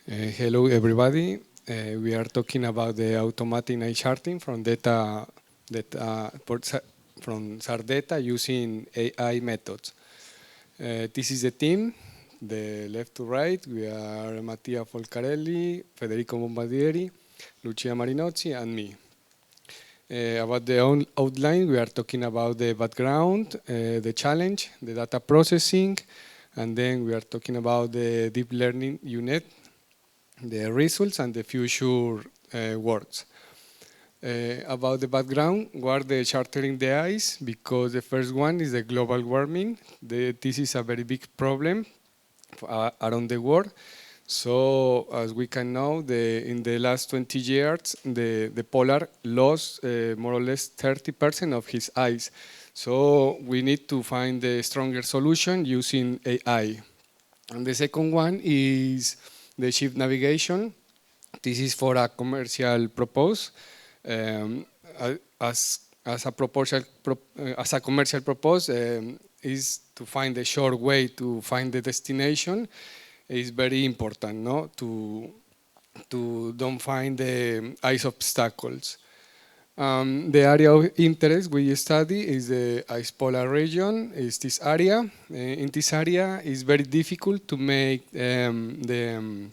Hello, everybody. We are talking about the automatic night charting from from SAR data using AI methods. This is the team, the left to right. We are Mattia Folcarelli, Federico Bombardieri, Lucia Marinozzi, and me. About the outline, we are talking about the background, the challenge, the data processing, and then we are talking about the deep learning unit, the results, and the future works. About the background, we are the chartering the ice, because the first one is the global warming. This is a very big problem around the world. So as we can know, in the last 20 years, the polar lost more or less 30% of his ice. So we need to find a stronger solution using AI. And the second one is the ship navigation. This is for a commercial purpose. As a commercial purpose is to find a short way to find the destination. Is very important, no? To don't find the ice obstacles. The area of interest we study is the ice polar region, is this area. In this area, it's very difficult to make the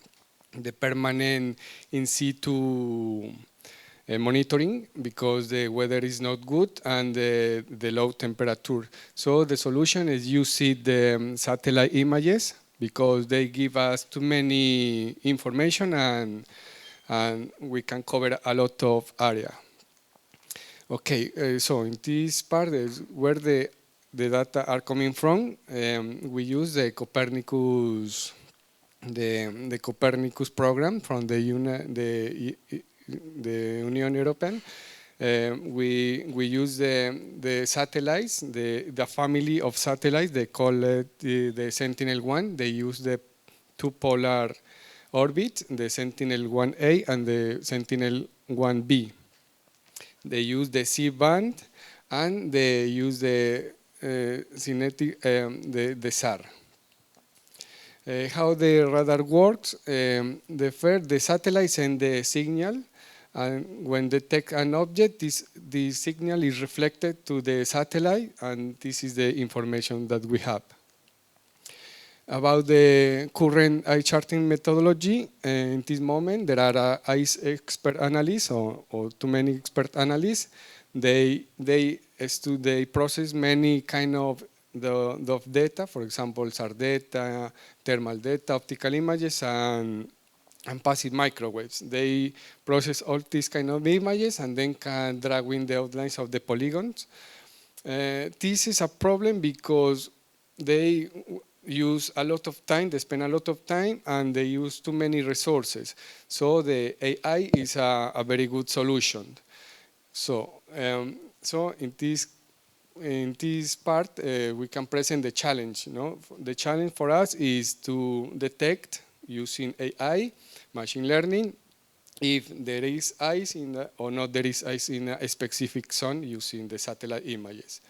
permanent in situ monitoring, because the weather is not good and the low temperature. So the solution is using the satellite images, because they give us too many information and we can cover a lot of area. Okay, so in this part is where the data are coming from. We use the Copernicus, the Copernicus program from the Union European. We use the satellites, the family of satellites. They call it the Sentinel-1. They use the two polar orbits, the Sentinel-1A and the Sentinel-1B. They use the C-band and they use the the SAR. How the radar works? The satellite sends the signal, and when they detect an object, this signal is reflected to the satellite, and this is the information that we have. About the current ice charting methodology, in this moment there are ice expert analysts or too many expert analysts. They process many kind of data, for example, SAR data, thermal data, optical images, and passive microwaves. They process all these kind of images and then can drag in the outlines of the polygons. This is a problem because they use a lot of time, they spend a lot of time, and they use too many resources. So the AI is a very good solution. So in this part, we can present the challenge. The challenge for us is to detect, using AI, machine learning, if there is ice or not there is ice in a specific zone using the satellite images.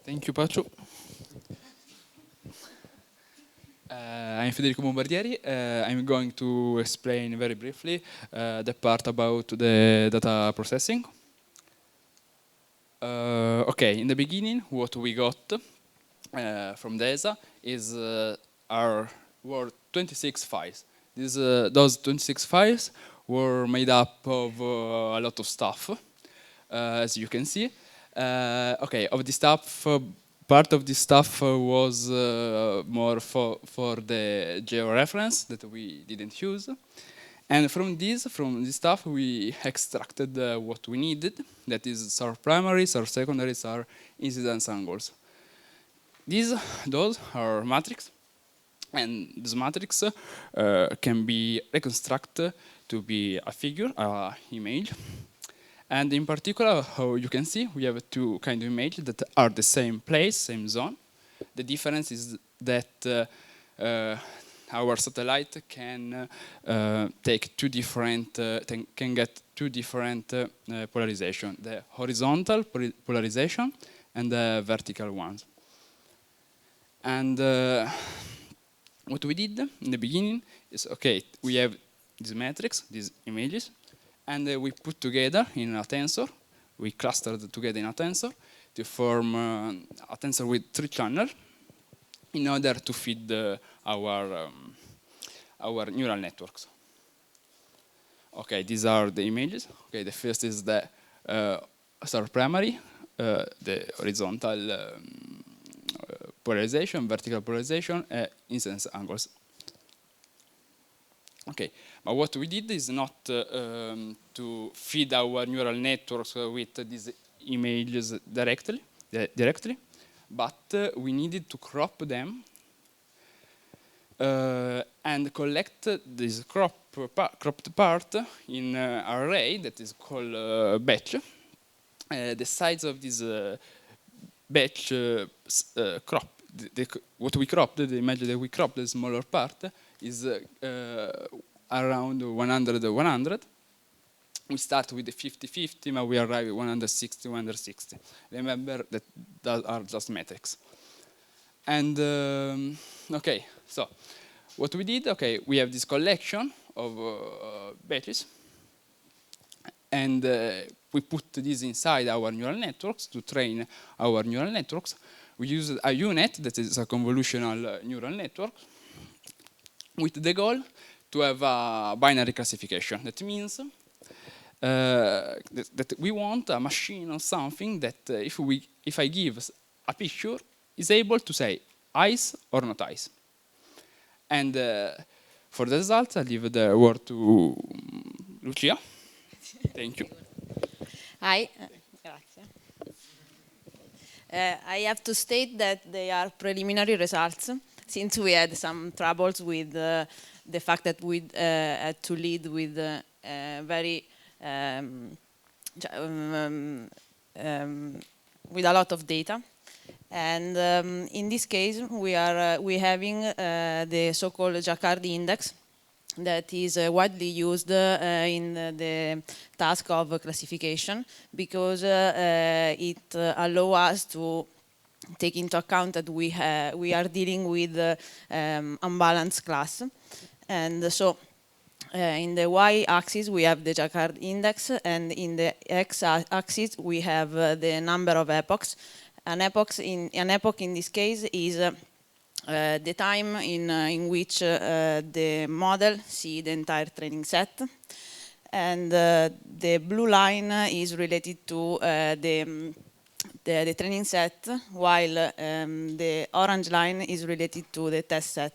Thank you, Pacho. I'm Federico Bombardieri. I'm going to explain very briefly the part about the data processing. Okay, in the beginning, what we got from the ESA is were 26 files. Those 26 files were made up of a lot of stuff, as you can see. Okay, of the stuff, part of this stuff was more for the geo-reference that we didn't use. And from this stuff, we extracted what we needed, that is SAR primaries, SAR secondaries, SAR incidence angles. Those are matrices, and this matrix can be reconstructed to be a figure, an image. And in particular, how you can see, we have two kind of images that are the same place, same zone. The difference is that our satellite can take can get two different polarization: the horizontal polarization and the vertical ones. And what we did in the beginning is, okay, we have this matrix, these images, and we put together in a tensor. We clustered together in a tensor to form a tensor with 3 channels in order to feed our neural networks. Okay, these are the images. Okay, the first is the primary, the horizontal polarization, vertical polarization, incidence angles. Okay, but what we did is not to feed our neural networks with these images directly, but we needed to crop them and collect this cropped part in an array that is called batch. The size of this batch crop, what we cropped, the image that we cropped, the smaller part, is around 100. We start with the 50-50, but we arrive at 160. Remember that those are just metrics. And okay, so what we did, okay, we have this collection of batches, and we put this inside our neural networks to train our neural networks. We use a UNet, that is a convolutional neural network, with the goal to have a binary classification. That means that we want a machine or something that if I give a picture, is able to say eyes or not eyes. And for the results, I leave the word to Lucia. Thank you. Hi. Grazie. I have to state that they are preliminary results, since we had some troubles with the fact that we had to lead with very with a lot of data. And in this case, we having the so-called Jaccard index that is widely used in the task of classification, because it allows us to take into account that we are dealing with unbalanced class. And so in the y-axis we have the Jaccard index, and in the x-axis we have the number of epochs. An epoch in this case is the time in which the model see the entire training set, and the blue line is related to the training set, while the orange line is related to the test set.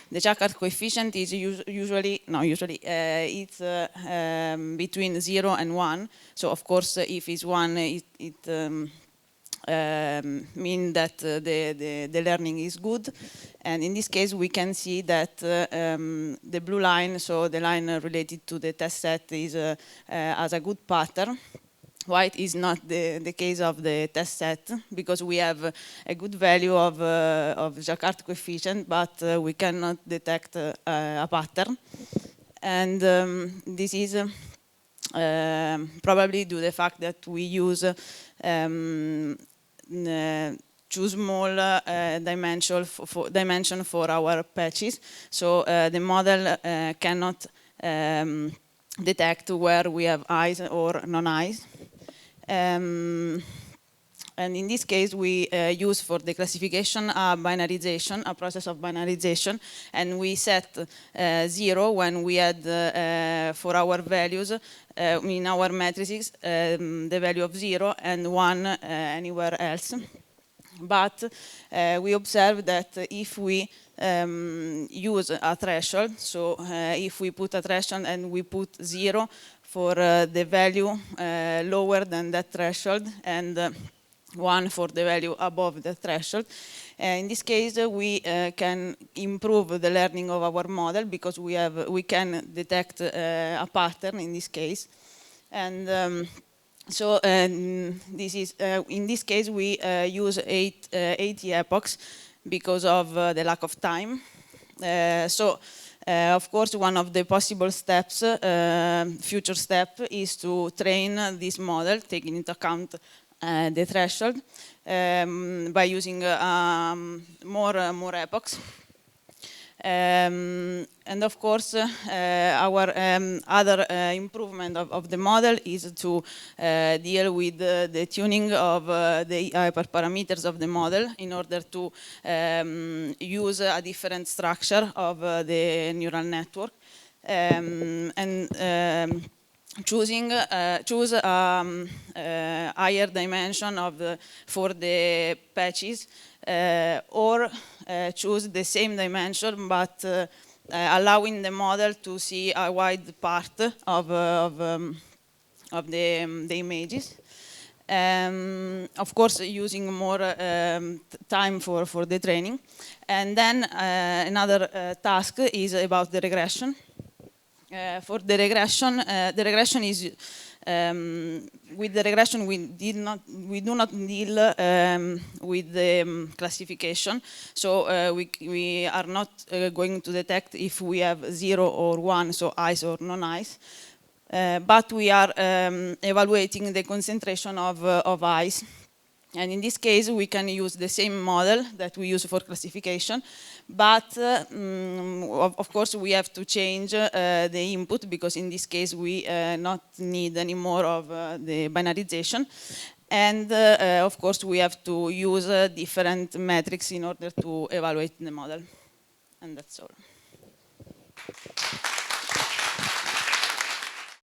The Jaccard coefficient is it's between 0 and 1. So of course, if it's 1, it mean that the learning is good. And in this case, we can see that the blue line, so the line related to the test set, is has a good pattern. White is not the case of the test set, because we have a good value of Jaccard coefficient, but we cannot detect a pattern. And this is probably due to the fact that we use too small dimension for our patches, so the model cannot detect where we have eyes or non-eyes. And in this case, we use for the classification a process of binarization, and we set 0 when we had for our values in our matrices the value of 0, and 1 anywhere else. But we observe that if we use a threshold, so if we put a threshold and we put 0 for the value lower than that threshold, and 1 for the value above the threshold, in this case we can improve the learning of our model, because we can detect a pattern in this case. And so this is in this case we use 80 epochs because of the lack of time. Of course, one of the possible steps, future step, is to train this model, taking into account the threshold by using more epochs. And of course, our other improvement of the model is to deal with the tuning of the hyperparameters of the model in order to use a different structure of the neural network. Choose a higher dimension for the patches, or choose the same dimension but allowing the model to see a wide part of the images. Of course, using more time for the training. And then another task is about the regression. For the regression is with the regression we do not deal with the classification, so we are not going to detect if we have 0 or 1, so eyes or non-eyes, but we are evaluating the concentration of eyes. And in this case, we can use the same model that we use for classification, but of course we have to change the input, because in this case we not need any more of the binarization. And of course we have to use different metrics in order to evaluate the model. And that's all.